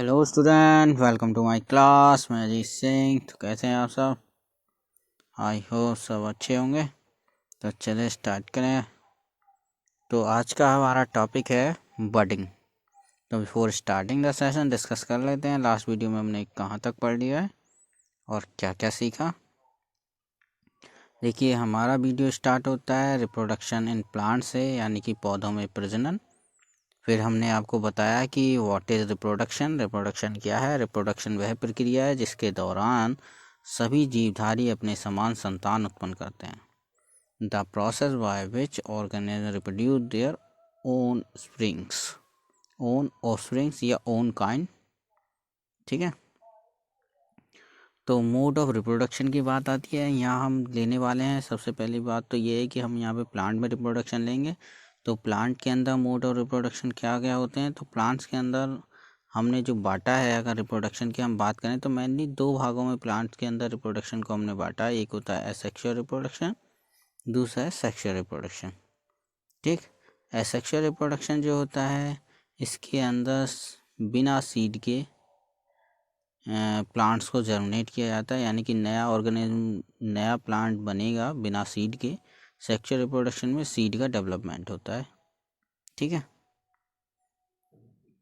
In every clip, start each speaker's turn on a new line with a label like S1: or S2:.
S1: Hello student, welcome to my class. मैं अजीत सिंह। तो कैसे हैं आप सब? आई होप सब अच्छे होंगे। तो चलिए स्टार्ट करें। तो आज का हमारा टॉपिक है बडिंग। तो before starting the session discuss कर लेते हैं लास्ट वीडियो में हमने कहाँ तक पढ़ लिया है और क्या क्या सीखा। देखिए, हमारा वीडियो स्टार्ट होता है रिप्रोडक्शन इन प्लांट से, यानी कि पौधों में प्रजनन। फिर हमने आपको बताया कि व्हाट इज़ रिप्रोडक्शन। रिप्रोडक्शन क्या है? रिप्रोडक्शन वह प्रक्रिया है जिसके दौरान सभी जीवधारी अपने समान संतान उत्पन्न करते हैं। The process by which organism reproduce their own offsprings या ओन काइंड। ठीक है। तो मोड ऑफ रिप्रोडक्शन की बात आती है, यहाँ हम लेने वाले हैं। सबसे पहली बात तो ये है कि हम यहाँ पे प्लांट में रिप्रोडक्शन लेंगे। तो प्लांट के अंदर मोड ऑफ रिप्रोडक्शन क्या क्या होते हैं? तो प्लांट्स के अंदर हमने जो बांटा है, अगर रिप्रोडक्शन की हम बात करें तो मेनली दो भागों में प्लांट्स के अंदर रिप्रोडक्शन को हमने बांटा है। एक होता है एसेक्सुअल रिप्रोडक्शन, दूसरा है सेक्सुअल रिप्रोडक्शन। ठीक। एसेक्सुअल रिप्रोडक्शन जो होता है, इसके अंदर बिना सीड के प्लांट्स को जर्मिनेट किया जाता है, यानी कि नया ऑर्गेनिज्म, नया प्लांट बनेगा बिना सीड के। सेक्सुअल रिप्रोडक्शन में सीड का डेवलपमेंट होता है। ठीक है।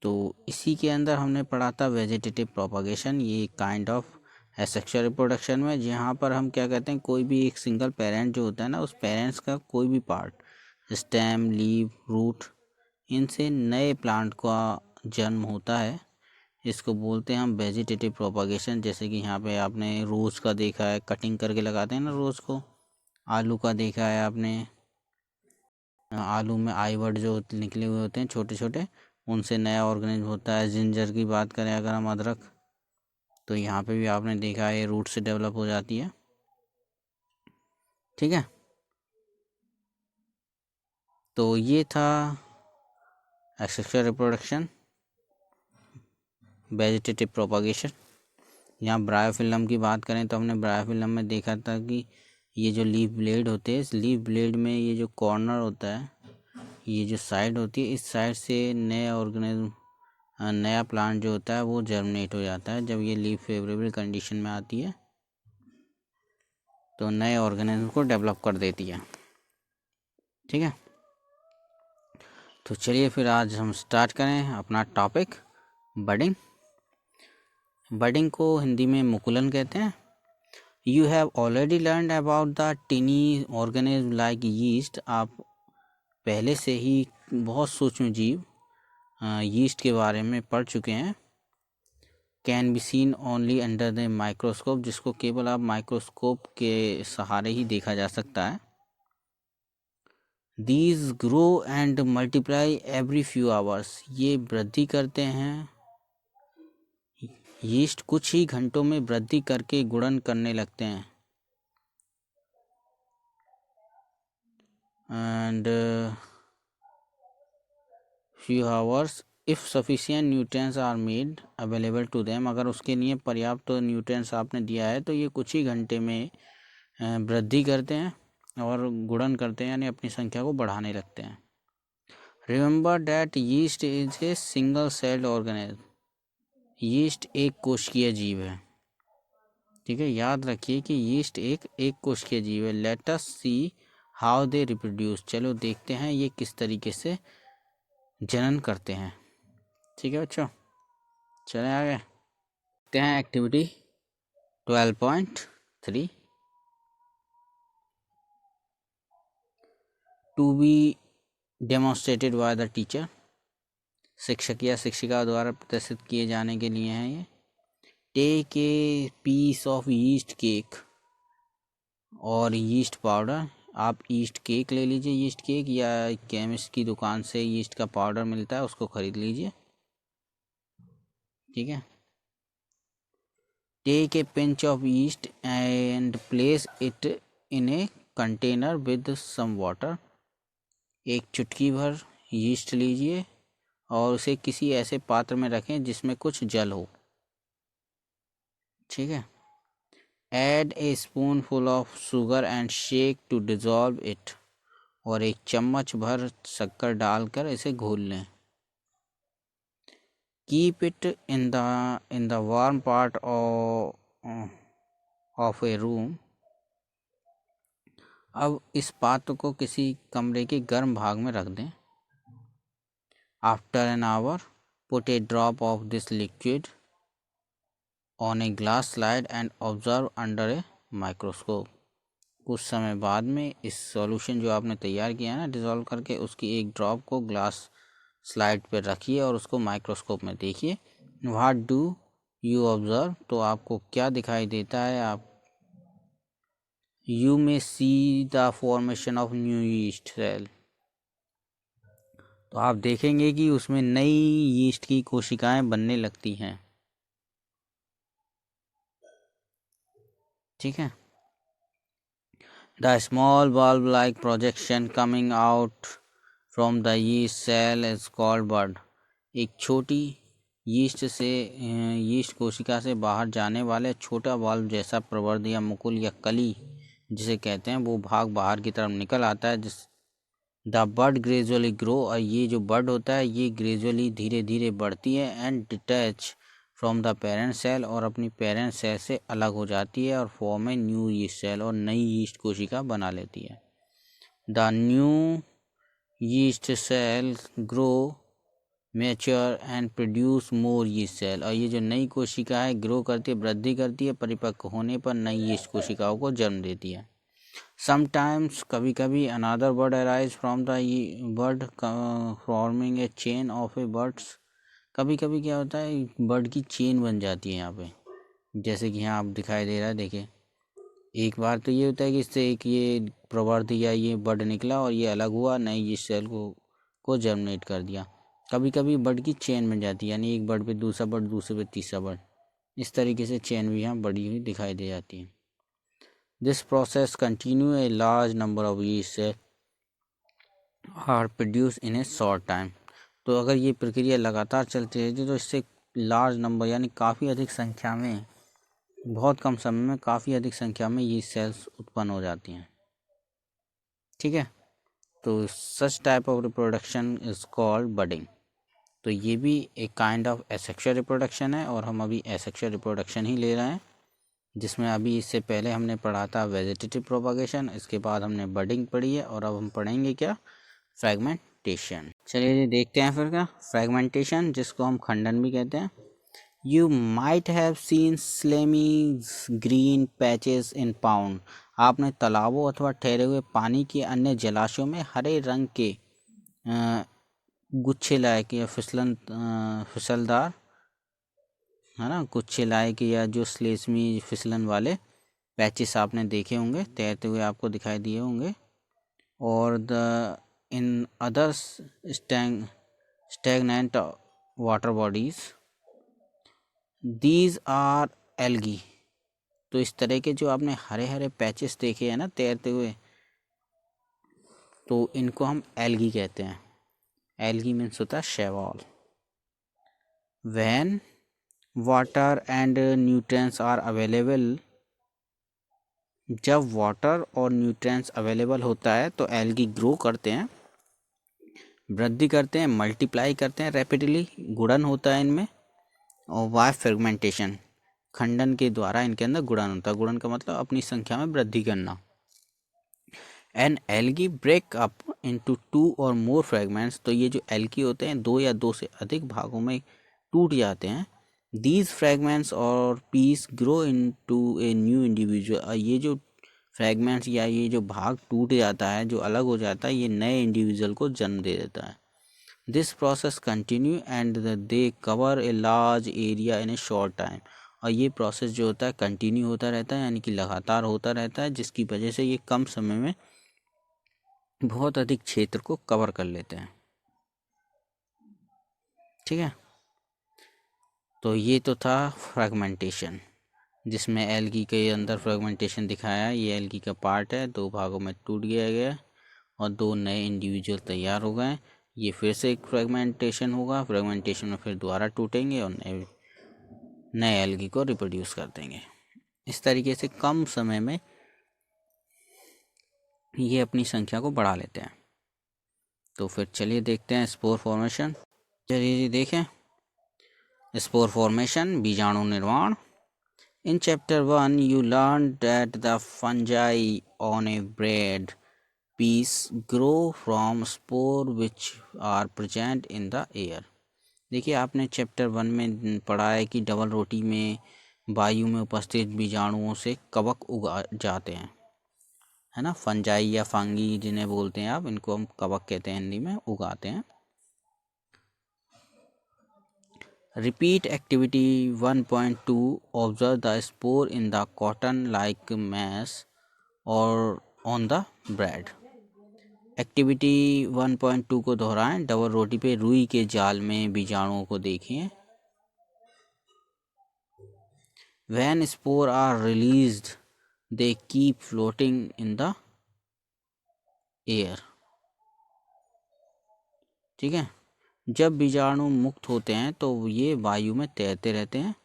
S1: तो इसी के अंदर हमने पढ़ा था वेजिटेटिव प्रोपागेशन, ये काइंड ऑफ एसेक्सुअल रिप्रोडक्शन में, जहाँ पर हम क्या कहते हैं, कोई भी एक सिंगल पेरेंट जो होता है ना, उस पेरेंट्स का कोई भी पार्ट, स्टेम, लीव, रूट, इनसे नए प्लांट का जन्म होता है। इसको बोलते हैं हम वेजिटेटिव प्रोपागेशन। जैसे कि यहाँ पे आपने रोज़ का देखा है, कटिंग करके लगाते हैं ना रोज़ को। आलू का देखा है आपने, आलू में आईवर्ड जो निकले हुए होते हैं छोटे छोटे, उनसे नया ऑर्गेनिज्म होता है। जिंजर की बात करें अगर हम, अदरक, तो यहाँ पे भी आपने देखा है रूट से डेवलप हो जाती है। ठीक है। तो ये था एसेक्सुअल रिप्रोडक्शन, वेजिटेटिव प्रोपागेशन। यहाँ ब्रायोफिल्म की बात करें तो हमने ब्रायोफिल्म में देखा था कि ये जो लीफ ब्लेड होते हैं, इस लीफ ब्लेड में ये जो कॉर्नर होता है, ये जो साइड होती है, इस साइड से नए ऑर्गेनिज्म, नया प्लांट जो होता है वो जर्मिनेट हो जाता है। जब ये लीफ फेवरेबल कंडीशन में आती है तो नए ऑर्गेनिज्म को डेवलप कर देती है। ठीक है। तो चलिए फिर आज हम स्टार्ट करें अपना टॉपिक, बडिंग। बडिंग को हिंदी में मुकुलन कहते हैं। You have already learn about the टिनी organism like yeast. आप पहले से ही बहुत सूक्ष्म जीव यीस्ट के बारे में पढ़ चुके हैं। Can be seen only under the microscope, जिसको केवल आप माइक्रोस्कोप के सहारे ही देखा जा सकता है। These grow and multiply every few hours. ये वृद्धि करते हैं, यीस्ट कुछ ही घंटों में वृद्धि करके गुणन करने लगते हैं। And few hours if sufficient nutrients are made available to them. अगर उसके लिए पर्याप्त न्यूट्रिएंट्स आपने दिया है तो ये कुछ ही घंटे में वृद्धि करते हैं और गुणन करते हैं, यानी अपनी संख्या को बढ़ाने लगते हैं। Remember that yeast is a single celled organism. Yeast एक कोशिकीय जीव है। ठीक है, याद रखिए कि यीस्ट एक कोशिकीय जीव है। Let us see how they reproduce. चलो देखते हैं ये किस तरीके से जनन करते हैं। ठीक है बच्चों, चलें आगे देखते हैं activity 12.3, to be demonstrated by the teacher. शिक्षक या शिक्षिका द्वारा प्रदर्शित किए जाने के लिए हैं ये। Take a piece of yeast cake और यीस्ट पाउडर। आप यीस्ट केक ले लीजिए, यीस्ट केक, या केमिस्ट की दुकान से यीस्ट का पाउडर मिलता है उसको खरीद लीजिए। ठीक है। Take a pinch of yeast and place it in a container with some water. एक चुटकी भर यीस्ट लीजिए और उसे किसी ऐसे पात्र में रखें जिसमें कुछ जल हो। ठीक है। Add a spoon full of sugar and shake to dissolve it. और एक चम्मच भर शक्कर डालकर इसे घोल लें। Keep it in the warm part of a room. अब इस पात्र को किसी कमरे के गर्म भाग में रख दें। After an hour put A drop of this liquid on a glass slide and observe under a microscope. कुछ समय बाद में इस सॉल्यूशन जो आपने तैयार किया है ना डिज़ोल्व करके, उसकी एक ड्रॉप को ग्लास स्लाइड पर रखिए और उसको माइक्रोस्कोप में देखिए। What do you observe? तो आपको क्या दिखाई देता है? आप you may see the formation of new yeast cell. तो आप देखेंगे कि उसमें नई यीस्ट की कोशिकाएं बनने लगती हैं। ठीक है। The small bulb like projection coming out from the yeast cell is called bud. एक छोटी यीस्ट कोशिका से बाहर जाने वाले छोटा बल्ब जैसा प्रवर्ध या मुकुल या कली जिसे कहते हैं, वो भाग बाहर की तरफ निकल आता है। जिस द बड ग्रेजुअली ग्रो, और ये जो बड होता है ये ग्रेजुअली धीरे धीरे बढ़ती है and detach from the parent cell, और अपनी पेरेंट सेल से अलग हो जाती है और form a new yeast cell, और नई यीस्ट कोशिका बना लेती है। The new yeast cell grow mature and produce more yeast cell, और ये जो नई कोशिका है ग्रो करती है, वृद्धि करती है, परिपक्व होने पर नई यीस्ट कोशिकाओं को जन्म देती है। समटाइम्स कभी कभी another bird arise from the bird forming a chain of a birds. कभी कभी क्या होता है, बर्ड की चेन बन जाती है यहाँ पे, जैसे कि यहाँ आप दिखाई दे रहा है। देखिए, एक बार तो ये होता है कि इससे एक ये प्रवर्ध या ये बर्ड निकला और ये अलग हुआ, नई यीस्ट सेल को जर्मिनेट कर दिया। कभी कभी बर्ड की चेन बन जाती है, यानी एक बर्ड पे दूसरा बर्ड, दूसरे पे तीसरा बर्ड, इस तरीके से चेन भी यहाँ बड़ी हुई दिखाई दे जाती है। This process continue a large number of yeast cell are produce in a short time. तो अगर ये प्रक्रिया लगातार चलती रहती है तो इससे लार्ज नंबर यानी काफ़ी अधिक संख्या में, बहुत कम समय में काफ़ी अधिक संख्या में ये सेल्स उत्पन्न हो जाती हैं। ठीक है। तो such type of reproduction is called budding. तो ये भी एक काइंड ऑफ एसेक्सुअल रिप्रोडक्शन है, और हम अभी एसेक्सुअल रिप्रोडक्शन ही ले रहे हैं, जिसमें अभी इससे पहले हमने पढ़ा था वेजिटेटिव प्रोपागेशन, इसके बाद हमने बडिंग पढ़ी है, और अब हम पढ़ेंगे क्या? फ्रैगमेंटेशन। चलिए देखते हैं फिर क्या फ्रैगमेंटेशन, जिसको हम खंडन भी कहते हैं। You might have seen slimy green patches in pond. आपने तालाबों अथवा ठहरे हुए पानी के अन्य जलाशयों में हरे रंग के गुच्छे लायक या फिसलदार, है ना, गुच्छे लायक या जो स्लेस्मी फिसलन वाले पैचेस आपने देखे होंगे, तैरते हुए आपको दिखाई दिए होंगे। और the in others stagnant water bodies, these are algae. तो इस तरह के जो आपने हरे हरे पैचेस देखे हैं ना तैरते हुए, तो इनको हम एल्गी कहते हैं। एल्गी मीन्स होता है शैवाल। When water and nutrients are available, जब वाटर और न्यूट्रिएंट्स अवेलेबल होता है तो एल्गी ग्रो करते हैं, वृद्धि करते हैं, मल्टीप्लाई करते हैं रैपिडली, गुणन होता है इनमें। और बाय फ्रेगमेंटेशन, खंडन के द्वारा इनके अंदर गुणन होता है। गुणन का मतलब अपनी संख्या में वृद्धि करना। An algae break up into 2 or more fragments. तो ये जो एल्गी होते हैं 2 या 2 से अधिक भागों में टूट जाते हैं। These fragments or piece grow into a new individual. ये जो फ्रेगमेंट्स या ये जो भाग टूट जाता है, जो अलग हो जाता है, ये नए इंडिविजुअल को जन्म दे देता है। This process continue and they cover a large area in a short time. और ये प्रोसेस जो होता है कंटिन्यू होता रहता है, यानी कि लगातार होता रहता है, जिसकी वजह से ये कम समय में बहुत अधिक क्षेत्र को कवर कर लेते हैं। ठीक है। तो ये तो था फ्रेगमेंटेशन, जिसमें एल्गी के अंदर फ्रेगमेंटेशन दिखाया है। ये एल्गी का पार्ट है, 2 भागों में टूट गया और 2 नए इंडिविजुअल तैयार हो गए। ये फिर से एक फ्रेगमेंटेशन होगा, फ्रेगमेंटेशन में फिर दोबारा टूटेंगे और नए एल्गी को रिप्रोड्यूस कर देंगे। इस तरीके से कम समय में ये अपनी संख्या को बढ़ा लेते हैं। तो फिर चलिए देखते हैं स्पोर फॉर्मेशन। चलिए जी देखें, स्पोर फॉर्मेशन, बीजाणु निर्माण। In chapter 1, you learned that the fungi on a bread piece grow from spore which are present in the air. देखिए आपने चैप्टर 1 में पढ़ा है कि डबल रोटी में वायु में उपस्थित बीजाणुओं से कवक उगा जाते हैं, है ना। फंजाई या फंगी जिन्हें बोलते हैं आप, इनको हम कवक कहते हैं हिंदी में, उगाते हैं। Repeat activity 1.2. Observe the spore in the cotton-like mass or on the bread. Activity 1.2 को दोहराएं। डबल रोटी पे रुई के जाल में बीजाणुओं को देखें। When spore are released, they keep floating in the air. ठीक है, जब बीजाणु मुक्त होते हैं तो ये वायु में तैरते रहते हैं।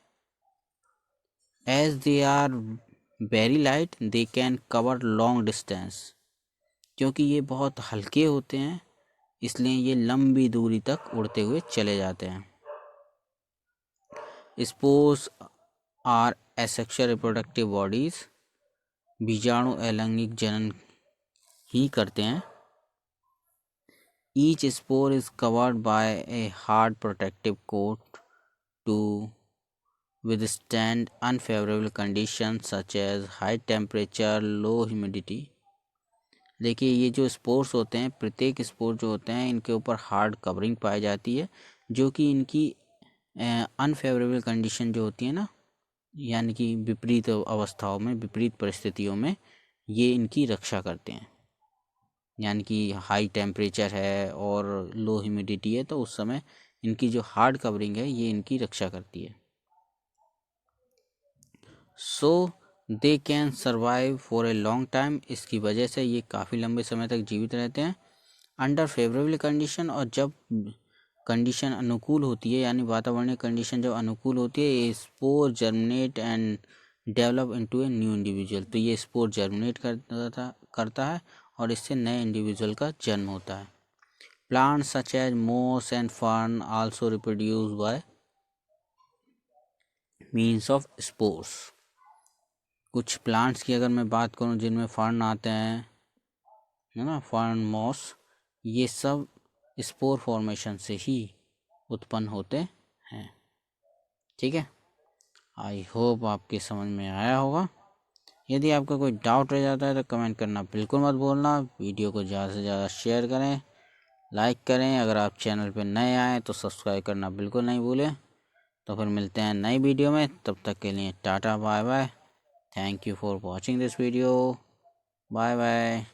S1: As they are very light, they can cover long distance. क्योंकि ये बहुत हल्के होते हैं इसलिए ये लंबी दूरी तक उड़ते हुए चले जाते हैं। Spores are asexual reproductive bodies. बीजाणु अलैंगिक जनन ही करते हैं। Each spore is covered by a hard protective coat to withstand unfavorable conditions such as high temperature, low humidity. देखिए ये जो स्पोर्स होते हैं, प्रत्येक स्पोर जो होते हैं इनके ऊपर हार्ड कवरिंग पाई जाती है जो कि इनकी अनफेवरेबल कंडीशन जो होती है ना, यानी कि विपरीत अवस्थाओं में, विपरीत परिस्थितियों में ये इनकी रक्षा करते हैं। यानी कि हाई टेम्परेचर है और लो ह्यूमिडिटी है तो उस समय इनकी जो हार्ड कवरिंग है ये इनकी रक्षा करती है। So they can survive for a long time. इसकी वजह से ये काफ़ी लंबे समय तक जीवित रहते हैं। अंडर फेवरेबल कंडीशन, और जब कंडीशन अनुकूल होती है यानी वातावरणीय कंडीशन जब अनुकूल होती है, ये spore germinate and develop into a new individual. तो ये स्पोर जर्मिनेट करता है और इससे नए इंडिविजुअल का जन्म होता है। प्लांट्स सच एज मोस and fern also reproduce by means of spores. कुछ प्लांट्स की अगर मैं बात करूं जिनमें फर्न आते हैं, है ना, फर्न, मॉस, ये सब स्पोर फॉर्मेशन से ही उत्पन्न होते हैं। ठीक है, आई होप आपके समझ में आया होगा। यदि आपका कोई डाउट रह जाता है तो कमेंट करना बिल्कुल मत भूलना। वीडियो को ज़्यादा से ज़्यादा शेयर करें, लाइक करें। अगर आप चैनल पर नए आए तो सब्सक्राइब करना बिल्कुल नहीं भूलें। तो फिर मिलते हैं नई वीडियो में, तब तक के लिए tata bye bye. Thank you for watching this video. Bye bye.